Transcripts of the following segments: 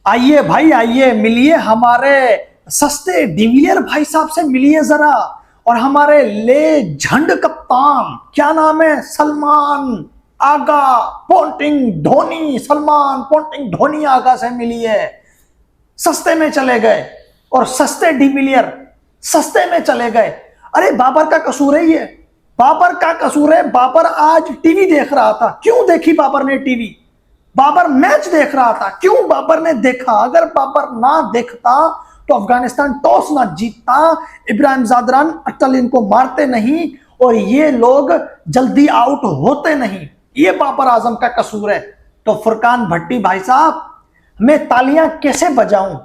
आइए भाई आइए, मिलिए हमारे सस्ते डिविलियर भाई साहब से मिलिए जरा। और हमारे ले झंड कप्तान, क्या नाम है, सलमान आगा पोंटिंग धोनी, सलमान पोंटिंग धोनी आगा से मिलिए। सस्ते में चले गए और सस्ते डिविलियर सस्ते में चले गए। अरे बाबर का कसूर है ये, बाबर का कसूर है। बाबर आज टीवी देख रहा था, क्यों देखी बाबर ने टीवी? बाबर मैच देख रहा था, क्यों बाबर ने देखा? अगर बाबर ना देखता तो अफगानिस्तान टॉस ना जीतता, इब्राहिम ज़ादरान अटल इनको मारते नहीं और ये लोग जल्दी आउट होते नहीं। ये बाबर आजम का कसूर है। तो फुरकान भट्टी भाई साहब, मैं तालियां कैसे बजाऊं?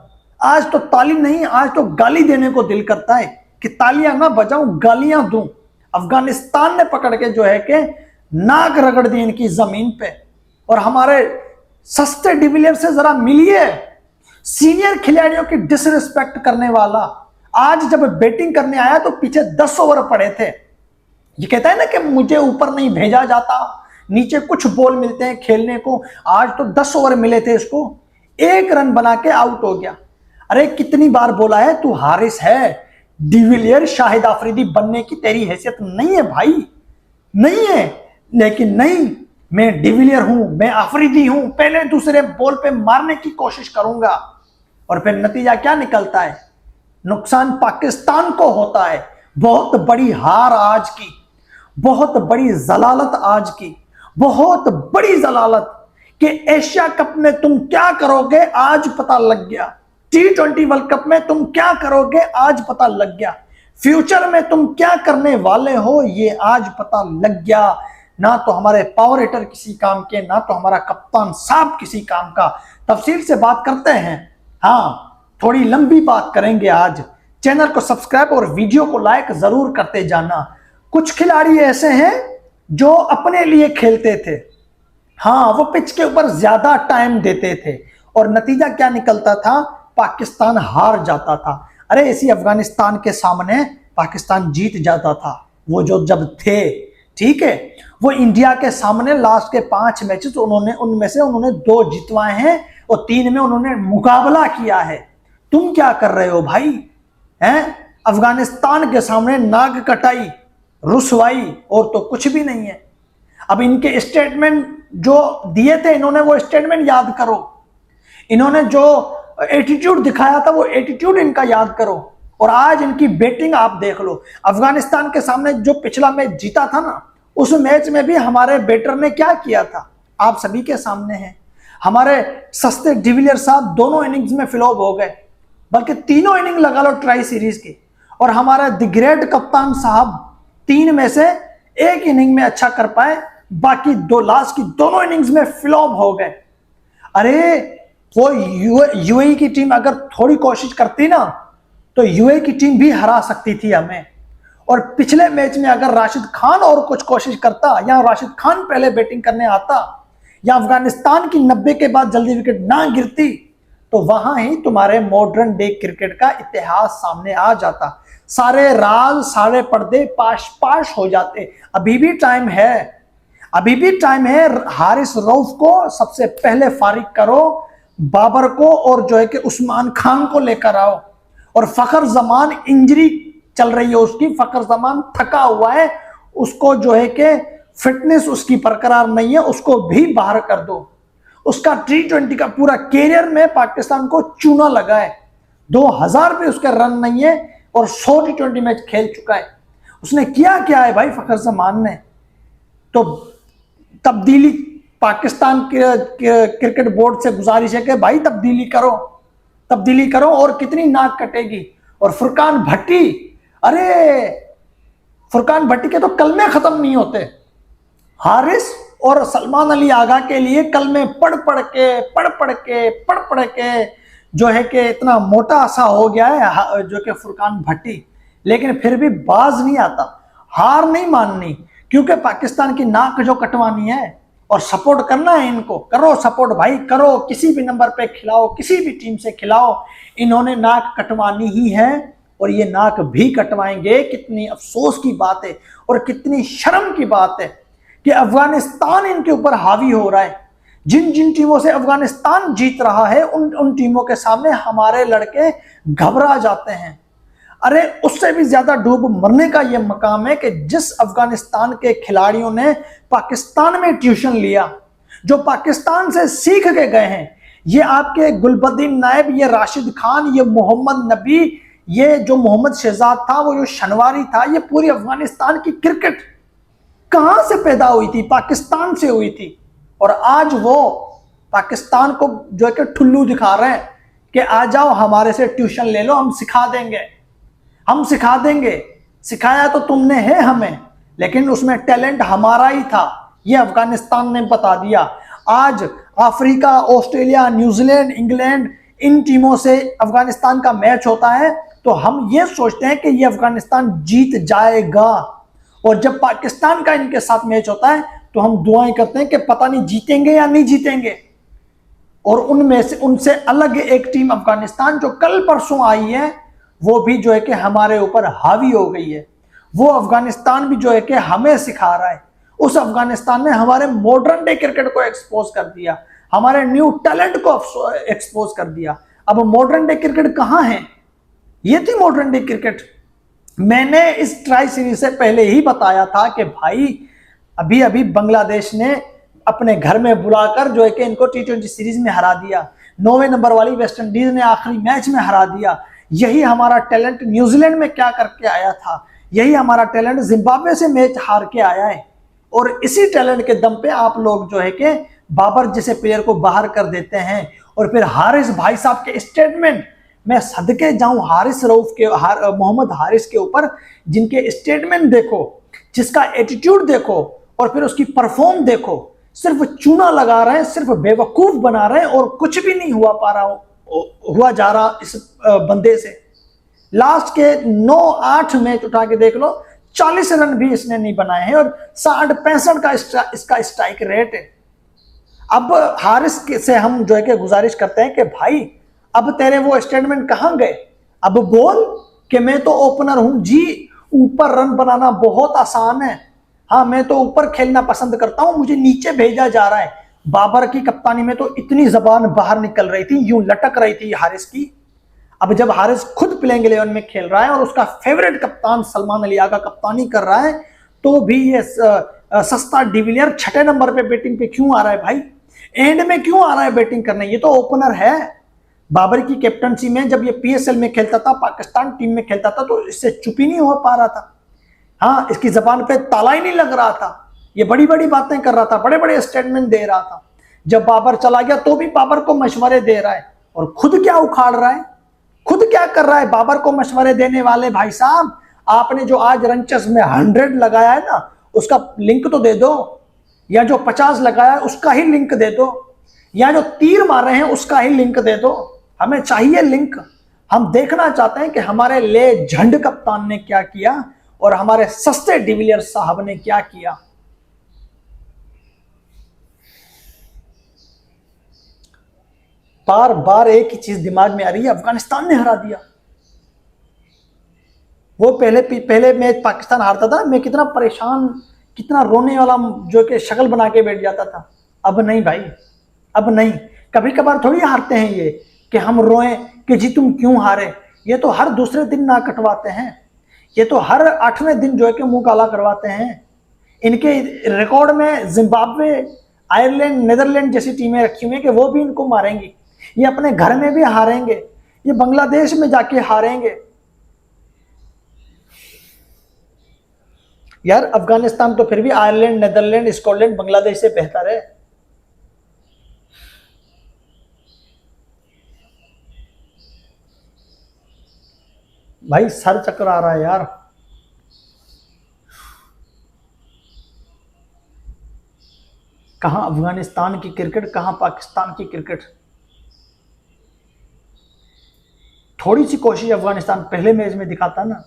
आज तो ताली नहीं, आज तो गाली देने को दिल करता है कि तालियां ना बजाऊं, गालियां दूं। अफगानिस्तान ने पकड़ के जो है कि नाक रगड़ दी इनकी जमीन पे। और हमारे सस्ते डिविलियर से जरा मिलिए। सीनियर खिलाड़ियों की डिसरिस्पेक्ट करने वाला आज जब बैटिंग करने आया तो पीछे 10 ओवर पड़े थे। ये कहता है ना कि मुझे ऊपर नहीं भेजा जाता, नीचे कुछ बॉल मिलते हैं खेलने को। आज तो 10 ओवर मिले थे इसको, 1 रन बना के आउट हो गया। अरे कितनी बार बोला है तू हारिस है, डिविलियर शाहिद आफरीदी बनने की तेरी हैसियत नहीं है भाई, नहीं है। लेकिन नहीं, मैं डिविलियर हूं, मैं आफरीदी हूं, पहले दूसरे बॉल पे मारने की कोशिश करूंगा। और फिर नतीजा क्या निकलता है? नुकसान पाकिस्तान को होता है। बहुत बड़ी हार आज की, बहुत बड़ी जलालत आज की, बहुत बड़ी जलालत कि एशिया कप में तुम क्या करोगे आज पता लग गया। T20 वर्ल्ड कप में तुम क्या करोगे आज पता लग गया। फ्यूचर में तुम क्या करने वाले हो ये आज पता लग गया। ना तो हमारे पावर हिटर किसी काम के, ना तो हमारा कप्तान साहब किसी काम का। तफसील से बात करते हैं, हाँ थोड़ी लंबी बात करेंगे आज। चैनल को सब्सक्राइब और वीडियो को लाइक जरूर करते जाना। कुछ खिलाड़ी ऐसे हैं जो अपने लिए खेलते थे, हाँ वो पिच के ऊपर ज्यादा टाइम देते थे और नतीजा क्या निकलता था? पाकिस्तान हार जाता था। अरे इसी अफगानिस्तान के सामने पाकिस्तान जीत जाता था। वो जो जब थे, ठीक है, वो इंडिया के सामने लास्ट के 5 मैचेस उनमें से उन्होंने 2 जितवाए हैं और 3 में उन्होंने मुकाबला किया है। तुम क्या कर रहे हो भाई? हैं अफगानिस्तान के सामने नाक कटाई, रुसवाई और तो कुछ भी नहीं है। अब इनके स्टेटमेंट जो दिए थे इन्होंने, वो स्टेटमेंट याद करो। इन्होंने जो एटीट्यूड दिखाया था वो एटीट्यूड इनका याद करो। और आज इनकी बैटिंग आप देख लो। अफगानिस्तान के सामने जो पिछला मैच जीता था ना, उस मैच में भी हमारे बैटर ने क्या किया था आप सभी के सामने है। हमारे सस्ते डिविलियर साहब दोनों इनिंग्स में फ्लॉप हो गए, बल्कि तीनों इनिंग लगा लो ट्राई सीरीज की। और हमारे द ग्रेट कप्तान साहब 3 में से 1 इनिंग में अच्छा कर पाए, बाकी 2 लास्ट की दोनों इनिंग्स में फ्लॉप हो गए। अरे वो यूएई की टीम अगर थोड़ी कोशिश करती ना तो यूएई की टीम भी हरा सकती थी हमें। और पिछले मैच में अगर राशिद खान और कुछ कोशिश करता, या राशिद खान पहले बैटिंग करने आता, या अफगानिस्तान की 90 के बाद जल्दी विकेट ना गिरती, तो वहां ही तुम्हारे मॉडर्न डे क्रिकेट का इतिहास सामने आ जाता। सारे राज सारे पर्दे पाश पाश हो जाते। अभी भी टाइम है, अभी भी टाइम है। हारिस रऊफ को सबसे पहले फारिग करो, बाबर को और जो है कि उस्मान खान को लेकर आओ। और फखर जमान इंजरी चल रही है उसकी, फखर जमान थका हुआ है, उसको जो है कि फिटनेस उसकी बरकरार नहीं है, उसको भी बाहर कर दो। उसका T20 का पूरा कैरियर में पाकिस्तान को चूना लगा है। 2000 पे उसके रन नहीं है और 100 T20 मैच खेल चुका है। उसने किया क्या है भाई फखर जमान ने? तो तब्दीली पाकिस्तान के क्रिकेट बोर्ड से गुजारिश है कि भाई तब्दीली करो, तब्दीली करो। और कितनी नाक कटेगी? और फुरकान भट्टी, अरे फुरकान भट्टी के तो कलमे खत्म नहीं होते। हारिस और सलमान अली आगा के लिए कलमे पढ़ पढ़ के जो है कि इतना मोटा सा हो गया है जो कि फुरकान भट्टी, लेकिन फिर भी बाज नहीं आता। हार नहीं माननी, क्योंकि पाकिस्तान की नाक जो कटवानी है और सपोर्ट करना है इनको, करो सपोर्ट भाई, करो। किसी भी नंबर पे खिलाओ, किसी भी टीम से खिलाओ, इन्होंने नाक कटवानी ही है और ये नाक भी कटवाएंगे। कितनी अफसोस की बात है और कितनी शर्म की बात है कि अफगानिस्तान इनके ऊपर हावी हो रहा है, जिन जिन टीमों से अफगानिस्तान जीत रहा है उन उन टीमों के सामने हमारे लड़के घबरा जाते हैं। अरे उससे भी ज्यादा डूब मरने का यह मकाम है कि जिस अफगानिस्तान के खिलाड़ियों ने पाकिस्तान में ट्यूशन लिया, जो पाकिस्तान से सीख के गए हैं, ये आपके गुलबद्दीन नायब, ये राशिद खान, ये मोहम्मद नबी, ये जो मोहम्मद शहजाद था, वो जो शनवारी था, ये पूरी अफगानिस्तान की क्रिकेट कहां से पैदा हुई थी? पाकिस्तान से हुई थी। और आज वो पाकिस्तान को जो है कि ठुल्लू दिखा रहे हैं कि आ जाओ हमारे से ट्यूशन ले लो, हम सिखा देंगे, हम सिखा देंगे। सिखाया तो तुमने है हमें, लेकिन उसमें टैलेंट हमारा ही था, ये अफगानिस्तान ने बता दिया। आज अफ्रीका, ऑस्ट्रेलिया, न्यूजीलैंड, इंग्लैंड, इन टीमों से अफगानिस्तान का मैच होता है तो हम ये सोचते हैं कि ये अफगानिस्तान जीत जाएगा, और जब पाकिस्तान का इनके साथ मैच होता है तो हम दुआएं करते हैं कि पता नहीं जीतेंगे या नहीं जीतेंगे। और उनमें से उनसे अलग एक टीम अफगानिस्तान जो कल परसों आई है, वो भी जो है कि हमारे ऊपर हावी हो गई है। वो अफगानिस्तान भी जो है कि हमें सिखा रहा है। उस अफगानिस्तान ने हमारे मॉडर्न डे क्रिकेट को एक्सपोज कर दिया, हमारे न्यू टैलेंट को एक्सपोज कर दिया। अब मॉडर्न डे क्रिकेट कहां है? ये थी मॉडर्न डे क्रिकेट। मैंने इस ट्राई सीरीज से पहले ही बताया था कि भाई अभी अभी बांग्लादेश ने अपने घर में बुलाकर जो है कि इनको T20 सीरीज में हरा दिया। 9वें नंबर वाली वेस्ट इंडीज ने आखिरी मैच में हरा दिया। यही हमारा टैलेंट न्यूजीलैंड में क्या करके आया था, यही हमारा टैलेंट जिम्बाब्वे से मैच हार के आया है। और इसी टैलेंट के दम पे आप लोग जो है कि बाबर जैसे प्लेयर को बाहर कर देते हैं। और फिर हारिस भाई साहब के स्टेटमेंट, मैं सदके जाऊं हारिस रऊफ के, मोहम्मद हारिस के ऊपर, जिनके स्टेटमेंट देखो, जिसका एटीट्यूड देखो, और फिर उसकी परफॉर्म देखो। सिर्फ चूना लगा रहे हैं, सिर्फ बेवकूफ बना रहे हैं, और कुछ भी नहीं हुआ जा रहा इस बंदे से। लास्ट के 9-8 मैच उठा के देख लो, 40 रन भी इसने नहीं बनाए हैं, और 60-65 का इसका स्ट्राइक रेट है। अब हारिस से हम जो है कि गुजारिश करते हैं कि भाई अब तेरे वो स्टेटमेंट कहां गए? अब बोल कि मैं तो ओपनर हूं जी, ऊपर रन बनाना बहुत आसान है, हाँ मैं तो ऊपर खेलना पसंद करता हूं, मुझे नीचे भेजा जा रहा है। बाबर की कप्तानी में तो इतनी जबान बाहर निकल रही थी, यूं लटक रही थी हारिस की। अब जब हारिस खुद प्लेइंग 11 में खेल रहा है और उसका फेवरेट कप्तान सलमान अली आगा कप्तानी कर रहा है, तो भी ये सस्ता डिविलियर 6 नंबर पे बैटिंग पे क्यों आ रहा है भाई? एंड में क्यों आ रहा है बैटिंग करने? ये तो ओपनर है। बाबर की कैप्टनसी में जब ये PSL में खेलता था, पाकिस्तान टीम में खेलता था, तो इससे चुप ही नहीं हो पा रहा था। हाँ, इसकी जबान पे ताला ही नहीं लग रहा था, ये बड़ी बड़ी बातें कर रहा था, बड़े बड़े स्टेटमेंट दे रहा था। जब बाबर चला गया तो भी बाबर को मशवरे दे रहा है, और खुद क्या उखाड़ रहा है, खुद क्या कर रहा है? बाबर को मशवरे देने वाले भाई साहब, आपने जो आज रनचेस में 100 लगाया है ना, उसका लिंक तो दे दो, या जो 50 लगाया है उसका ही लिंक दे दो, या जो तीर मारे हैं उसका ही लिंक दे दो। हमें चाहिए लिंक। हम देखना चाहते हैं कि हमारे ले झंड कप्तान ने क्या किया और हमारे सस्ते डिविलियर साहब ने क्या किया। बार बार एक ही चीज दिमाग में आ रही है, अफगानिस्तान ने हरा दिया। वो पहले मैच पाकिस्तान हारता था, मैं कितना परेशान, कितना रोने वाला जो कि शक्ल बना के बैठ जाता था। अब नहीं भाई, अब नहीं। कभी कभार थोड़ी हारते हैं ये कि हम रोएं कि जी तुम क्यों हारे। ये तो हर दूसरे दिन ना कटवाते हैं, ये तो हर 8वें दिन जो है कि मुंह काला करवाते हैं। इनके रिकॉर्ड में जिम्बाब्वे, आयरलैंड, नेदरलैंड जैसी टीमें रखी हुई हैं कि वो भी इनको मारेंगी। ये अपने घर में भी हारेंगे, ये बांग्लादेश में जाके हारेंगे। यार अफगानिस्तान तो फिर भी आयरलैंड, नेदरलैंड, स्कॉटलैंड, बांग्लादेश से बेहतर है। भाई सर चक्कर आ रहा है यार। कहां अफगानिस्तान की क्रिकेट, कहां पाकिस्तान की क्रिकेट। थोड़ी सी कोशिश अफगानिस्तान पहले मैच में दिखाता ना,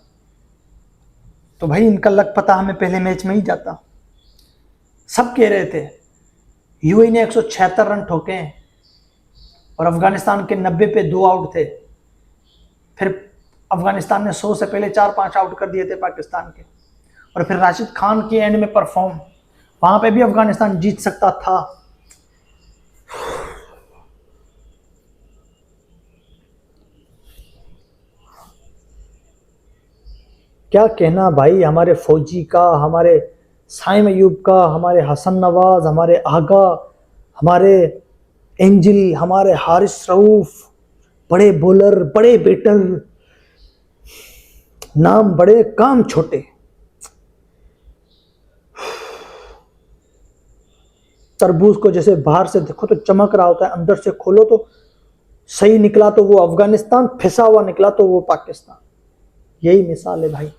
तो भाई इनका लक पता हमें पहले मैच में ही जाता। सब कह रहे थे यूएई ने 176 रन ठोके हैं और अफगानिस्तान के 90 पे 2 आउट थे। फिर अफगानिस्तान ने 100 से पहले 4-5 आउट कर दिए थे पाकिस्तान के, और फिर राशिद खान की एंड में परफॉर्म, वहां पे भी अफगानिस्तान जीत सकता था। क्या कहना भाई, हमारे फौजी का, हमारे साइम अयूब का, हमारे हसन नवाज, हमारे आगा, हमारे एंजिल, हमारे हारिस रऊफ, बड़े बॉलर, बड़े बैटर, नाम बड़े काम छोटे। तरबूज को जैसे बाहर से देखो तो चमक रहा होता है, अंदर से खोलो तो सही निकला तो वो अफगानिस्तान, फिसा हुआ निकला तो वो पाकिस्तान। यही मिसाल है भाई।